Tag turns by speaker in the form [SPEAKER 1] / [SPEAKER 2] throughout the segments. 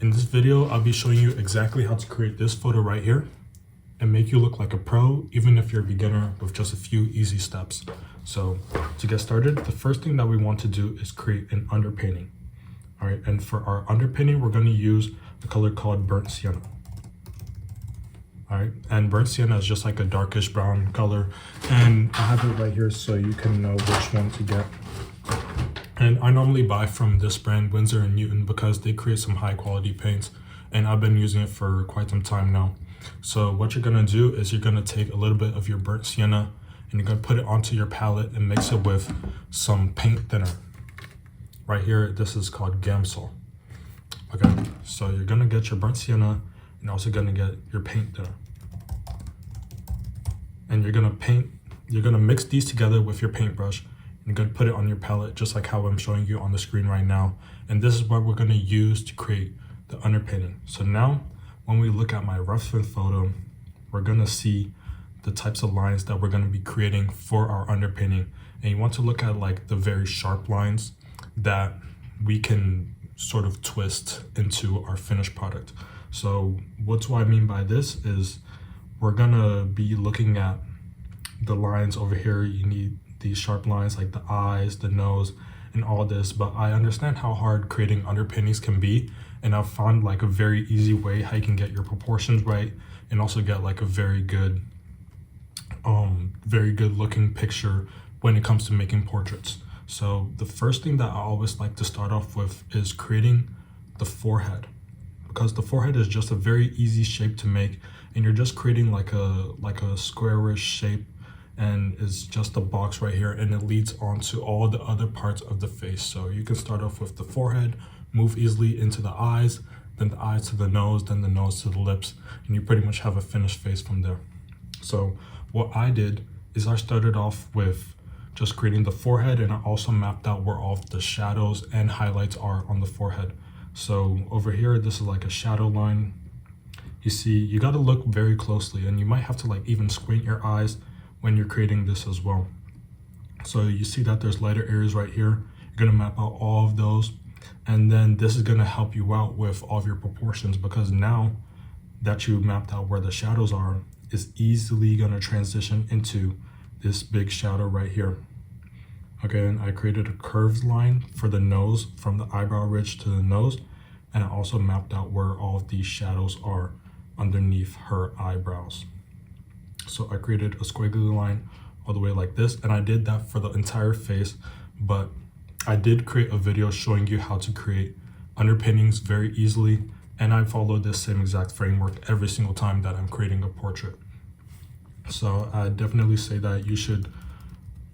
[SPEAKER 1] In this video, I'll be showing you exactly how to create this photo right here and make you look like a pro, even if you're a beginner, with just a few easy steps. So to get started, the first thing that we want to do is create an underpainting. All right, and for our underpainting, we're going to use the color called Burnt Sienna. All right, and Burnt Sienna is just like a darkish brown color, and I have it right here so you can know which one to get. And I normally buy from this brand, Winsor & Newton, because they create some high quality paints, and I've been using it for quite some time now. So what you're gonna do is you're gonna take a little bit of your Burnt Sienna and you're gonna put it onto your palette and mix it with some paint thinner. Right here, this is called Gamsol. Okay, so you're gonna get your Burnt Sienna and also gonna get your paint thinner. And you're gonna mix these together with your paintbrush. You're going to put it on your palette just like how I'm showing you on the screen right now. And this is what we're going to use to create the underpainting. So now when we look at my rough-in photo, we're going to see the types of lines that we're going to be creating for our underpainting. And you want to look at like the very sharp lines that we can sort of twist into our finished product. So what do I mean by this is we're going to be looking at the lines over here. You need these sharp lines like the eyes, the nose, and all this, but I understand how hard creating underpaintings can be, and I've found like a very easy way how you can get your proportions right and also get like a very good looking picture when it comes to making portraits. So the first thing that I always like to start off with is creating the forehead, because the forehead is just a very easy shape to make, and you're just creating like a squarish shape, and it's just a box right here, and it leads on to all the other parts of the face. So you can start off with the forehead, move easily into the eyes, then the eyes to the nose, then the nose to the lips, and you pretty much have a finished face from there. So what I did is I started off with just creating the forehead, and I also mapped out where all of the shadows and highlights are on the forehead. So over here, this is like a shadow line. You see, you got to look very closely, and you might have to like even squint your eyes when you're creating this as well. So you see that there's lighter areas right here. You're gonna map out all of those. And then this is gonna help you out with all of your proportions, because now that you mapped out where the shadows are, it's easily gonna transition into this big shadow right here. Okay, and I created a curved line for the nose from the eyebrow ridge to the nose. And I also mapped out where all of these shadows are underneath her eyebrows. So I created a squiggly line all the way like this, and I did that for the entire face, but I did create a video showing you how to create underpaintings very easily, and I follow this same exact framework every single time that I'm creating a portrait. So I definitely say that you should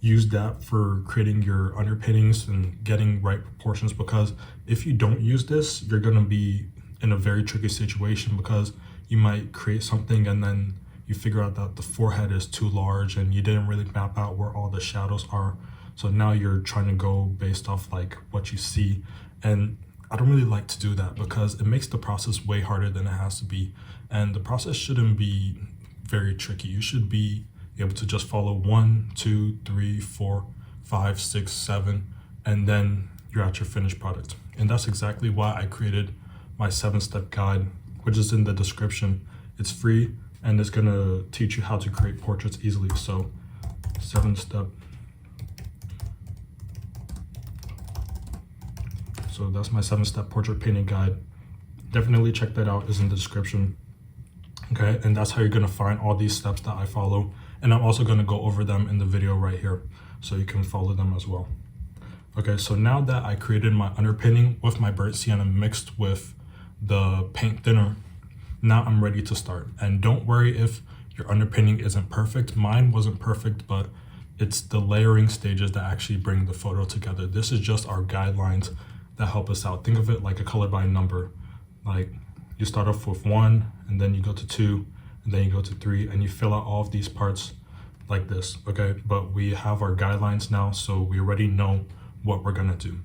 [SPEAKER 1] use that for creating your underpaintings and getting right proportions, because if you don't use this, you're going to be in a very tricky situation, because you might create something and then you figure out that the forehead is too large and you didn't really map out where all the shadows are. So now you're trying to go based off like what you see. And I don't really like to do that, because it makes the process way harder than it has to be. And the process shouldn't be very tricky. You should be able to just follow 1, 2, 3, 4, 5, 6, 7, and then you're at your finished product. And that's exactly why I created my 7-step guide, which is in the description. It's free, and it's gonna teach you how to create portraits easily. So 7-step. So that's my 7-step portrait painting guide. Definitely check that out, it's in the description. Okay, and that's how you're gonna find all these steps that I follow. And I'm also gonna go over them in the video right here, so you can follow them as well. Okay, so now that I created my underpainting with my Burnt Sienna mixed with the paint thinner, now I'm ready to start. And don't worry if your underpainting isn't perfect. Mine wasn't perfect, but it's the layering stages that actually bring the photo together. This is just our guidelines that help us out. Think of it like a color by number. Like you start off with 1, and then you go to 2, and then you go to 3, and you fill out all of these parts like this, okay? But we have our guidelines now, so we already know what we're gonna do.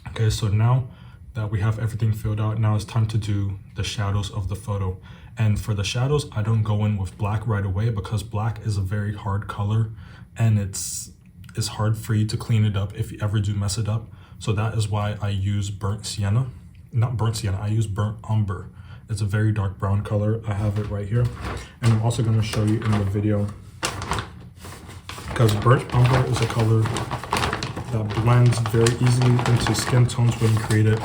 [SPEAKER 1] Okay, so now that we have everything filled out, now it's time to do the shadows of the photo. And for the shadows, I don't go in with black right away, because black is a very hard color, and it's hard for you to clean it up if you ever do mess it up. So that is why I use Burnt Sienna. not burnt sienna, I use burnt umber. It's a very dark brown color. I have it right here. And I'm also gonna show you in the video, because burnt umber is a color that blends very easily into skin tones when you create it.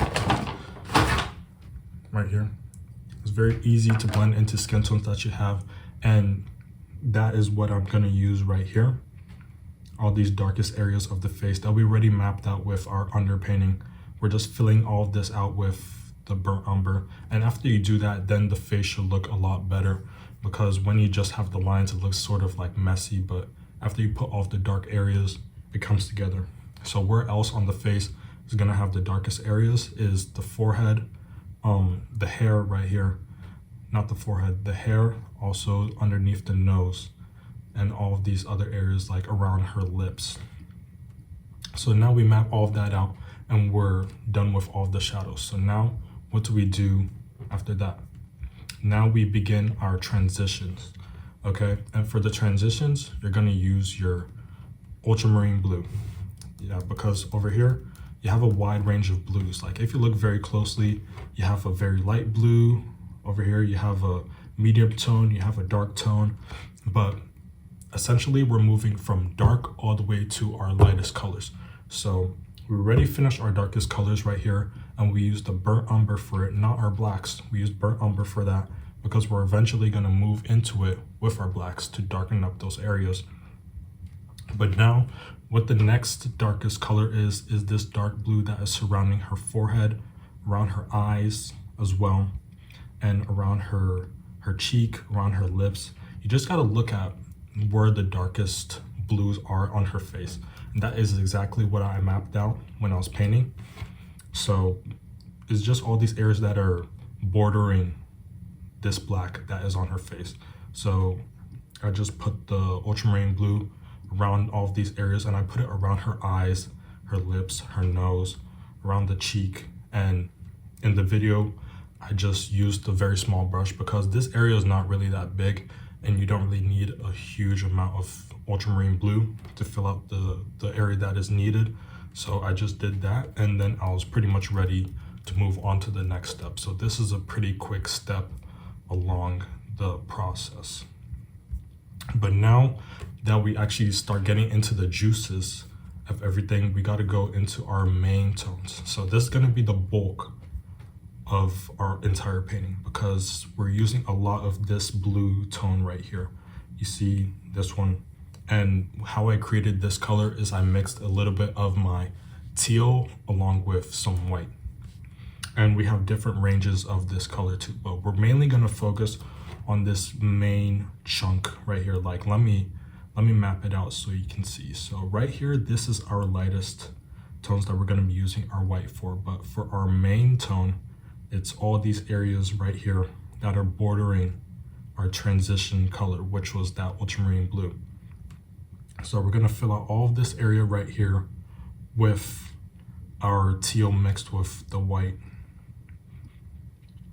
[SPEAKER 1] Right here. It's very easy to blend into skin tones that you have, and that is what I'm gonna use right here. All these darkest areas of the face that we already mapped out with our underpainting. We're just filling all of this out with the burnt umber. And after you do that, then the face should look a lot better, because when you just have the lines, it looks sort of like messy, but after you put off the dark areas, it comes together. So where else on the face is gonna have the darkest areas is the forehead, the hair right here, not the forehead, the hair, also underneath the nose, and all of these other areas like around her lips. So now we map all of that out and we're done with all of the shadows. So now what do we do after that? Now we begin our transitions, okay? And for the transitions, you're gonna use your ultramarine blue. Yeah, because over here, you have a wide range of blues. Like if you look very closely, you have a very light blue. Over here, you have a medium tone, you have a dark tone, but essentially we're moving from dark all the way to our lightest colors. So we already finished our darkest colors right here, and we used the burnt umber for it, not our blacks. We used burnt umber for that because we're eventually gonna move into it with our blacks to darken up those areas. But now, what the next darkest color is this dark blue that is surrounding her forehead, around her eyes as well, and around her cheek, around her lips. You just gotta look at where the darkest blues are on her face. And that is exactly what I mapped out when I was painting. So it's just all these areas that are bordering this black that is on her face. So I just put the ultramarine blue around all of these areas, and I put it around her eyes, her lips, her nose, around the cheek. And in the video, I just used a very small brush because this area is not really that big and you don't really need a huge amount of ultramarine blue to fill out the area that is needed. So I just did that, and then I was pretty much ready to move on to the next step. So this is a pretty quick step along the process. But now that we actually start getting into the juices of everything, we got to go into our main tones. So this is going to be the bulk of our entire painting because we're using a lot of this blue tone right here. You see this one, and how I created this color is I mixed a little bit of my teal along with some white, and we have different ranges of this color too, but we're mainly going to focus on this main chunk right here. Like let me map it out so you can see. So right here, this is our lightest tones that we're going to be using our white for, but for our main tone, it's all these areas right here that are bordering our transition color, which was that ultramarine blue. So we're gonna fill out all of this area right here with our teal mixed with the white.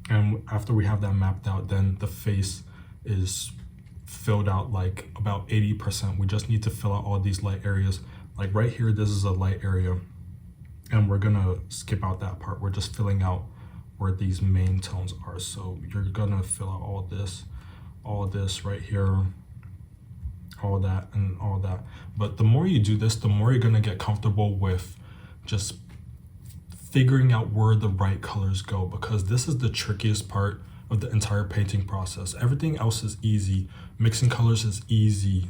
[SPEAKER 1] And after we have that mapped out, then the face is filled out like about 80%. We just need to fill out all these light areas. Like right here, this is a light area, and we're gonna skip out that part. We're just filling out where these main tones are. So you're gonna fill out all this right here, all that and all that. But the more you do this, the more you're gonna get comfortable with just figuring out where the right colors go, because this is the trickiest part of the entire painting process. Everything else is easy. Mixing colors is easy.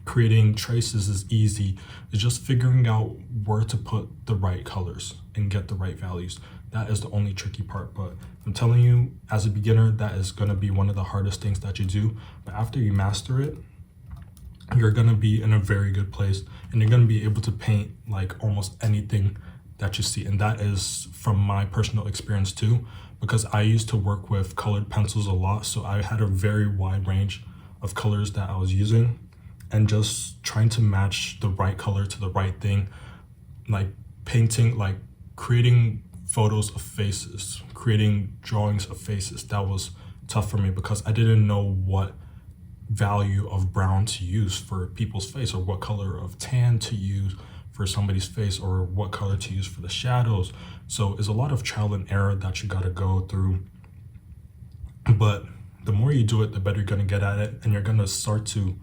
[SPEAKER 1] Creating traces is easy. It's just figuring out where to put the right colors and get the right values. That is the only tricky part, but I'm telling you, as a beginner, that is gonna be one of the hardest things that you do. But after you master it, you're gonna be in a very good place, and you're gonna be able to paint like almost anything that you see. And that is from my personal experience too, because I used to work with colored pencils a lot. So I had a very wide range of colors that I was using, and just trying to match the right color to the right thing, like painting, like creating photos of faces, creating drawings of faces. That was tough for me because I didn't know what value of brown to use for people's face, or what color of tan to use for somebody's face or what color to use for the shadows. So it's a lot of trial and error that you got to go through. But the more you do it, the better you're going to get at it, and you're going to start to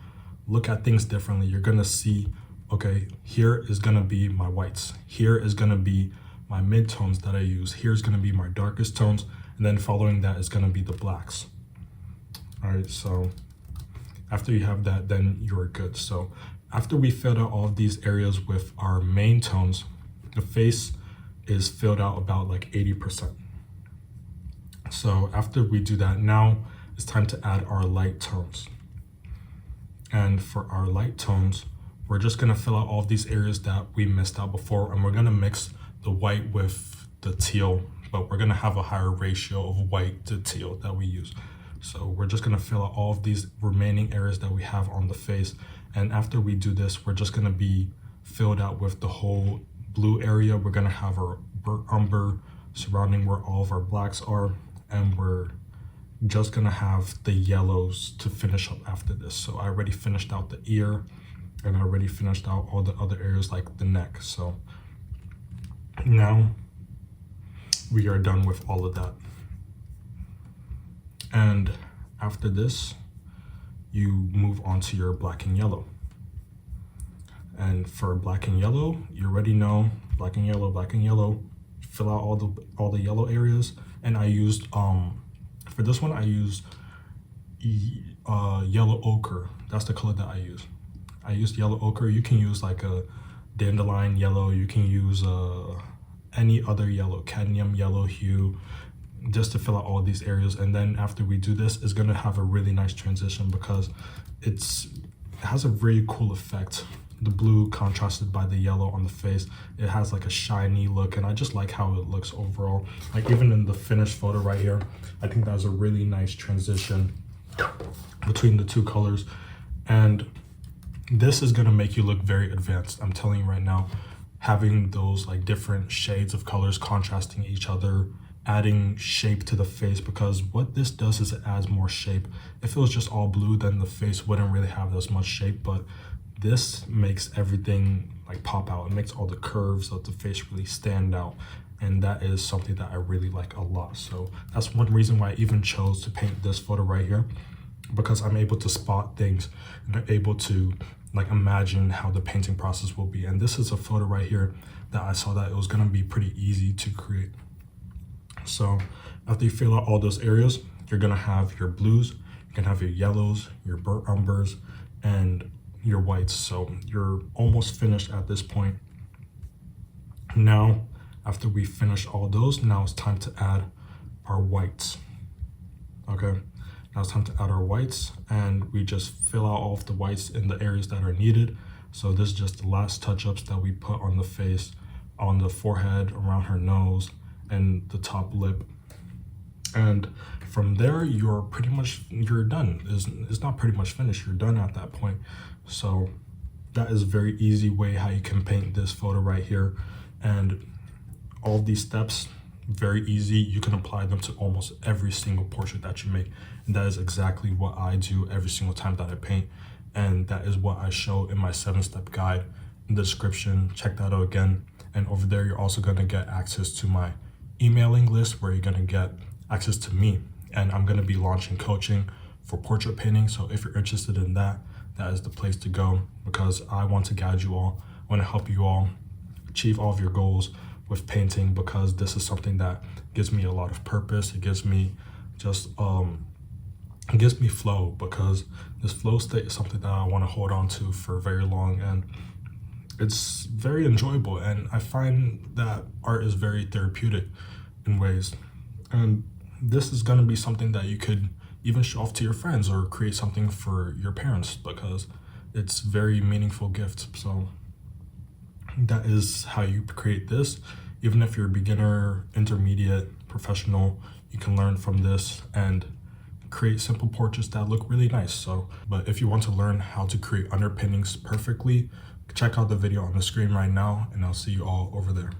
[SPEAKER 1] look at things differently. You're going to see, okay, here is going to be my whites. Here is going to be my mid-tones that I use. Here's going to be my darkest tones. And then following that is going to be the blacks. All right, so after you have that, then you're good. So after we filled out all of these areas with our main tones, the face is filled out about like 80%. So after we do that, now it's time to add our light tones. And for our light tones, we're just gonna fill out all of these areas that we missed out before, and we're gonna mix the white with the teal, but we're gonna have a higher ratio of white to teal that we use. So we're just gonna fill out all of these remaining areas that we have on the face. And after we do this, we're just gonna be filled out with the whole blue area. We're gonna have our burnt umber surrounding where all of our blacks are, and we're just gonna have the yellows to finish up after this. So I already finished out the ear, and I already finished out all the other areas like the neck. So now we are done with all of that. And after this, you move on to your black and yellow. And for black and yellow, you already know black and yellow, fill out all the yellow areas. And I used for this one I used yellow ochre. That's the color that I use. I used yellow ochre. You can use like a dandelion yellow. You can use any other yellow, cadmium yellow hue, just to fill out all these areas. And then after we do this, it's gonna have a really nice transition because it has a really cool effect. The blue contrasted by the yellow on the face, it has like a shiny look, and I just like how it looks overall. Like even in the finished photo right here, I think that's a really nice transition between the two colors. And this is gonna make you look very advanced. I'm telling you right now, having those like different shades of colors contrasting each other, adding shape to the face, because what this does is it adds more shape. If it was just all blue, then the face wouldn't really have as much shape, but this makes everything like pop out. It makes all the curves of the face really stand out, and that is something that I really like a lot. So that's one reason why I even chose to paint this photo right here, because I'm able to spot things and I'm able to like imagine how the painting process will be. And this is a photo right here that I saw that it was gonna be pretty easy to create. So after you fill out all those areas, you're gonna have your blues, you're gonna have your yellows, your burnt umbers, and your whites. So you're almost finished at this point. Now, after we finish all those, now it's time to add our whites. Okay, now it's time to add our whites, and we just fill out all of the whites in the areas that are needed. So this is just the last touch-ups that we put on the face, on the forehead, around her nose, and the top lip. And from there, you're done. It's not pretty much finished, you're done at that point. So that is a very easy way how you can paint this photo right here. And all these steps, very easy. You can apply them to almost every single portrait that you make. And that is exactly what I do every single time that I paint. And that is what I show in my 7-step guide in the description. Check that out again. And over there, you're also gonna get access to my emailing list, where you're gonna get access to me. And I'm gonna be launching coaching for portrait painting. So if you're interested in that, that is the place to go, because I want to guide you all. I want to help you all achieve all of your goals with painting, because this is something that gives me a lot of purpose. It gives me just it gives me flow, because this flow state is something that I want to hold on to for very long, and it's very enjoyable. And I find that art is very therapeutic in ways, and this is going to be something that you could even show off to your friends or create something for your parents, because it's very meaningful gift. So that is how you create this. Even if you're a beginner, intermediate, professional, you can learn from this and create simple portraits that look really nice. So, but if you want to learn how to create underpinnings perfectly, check out the video on the screen right now, and I'll see you all over there.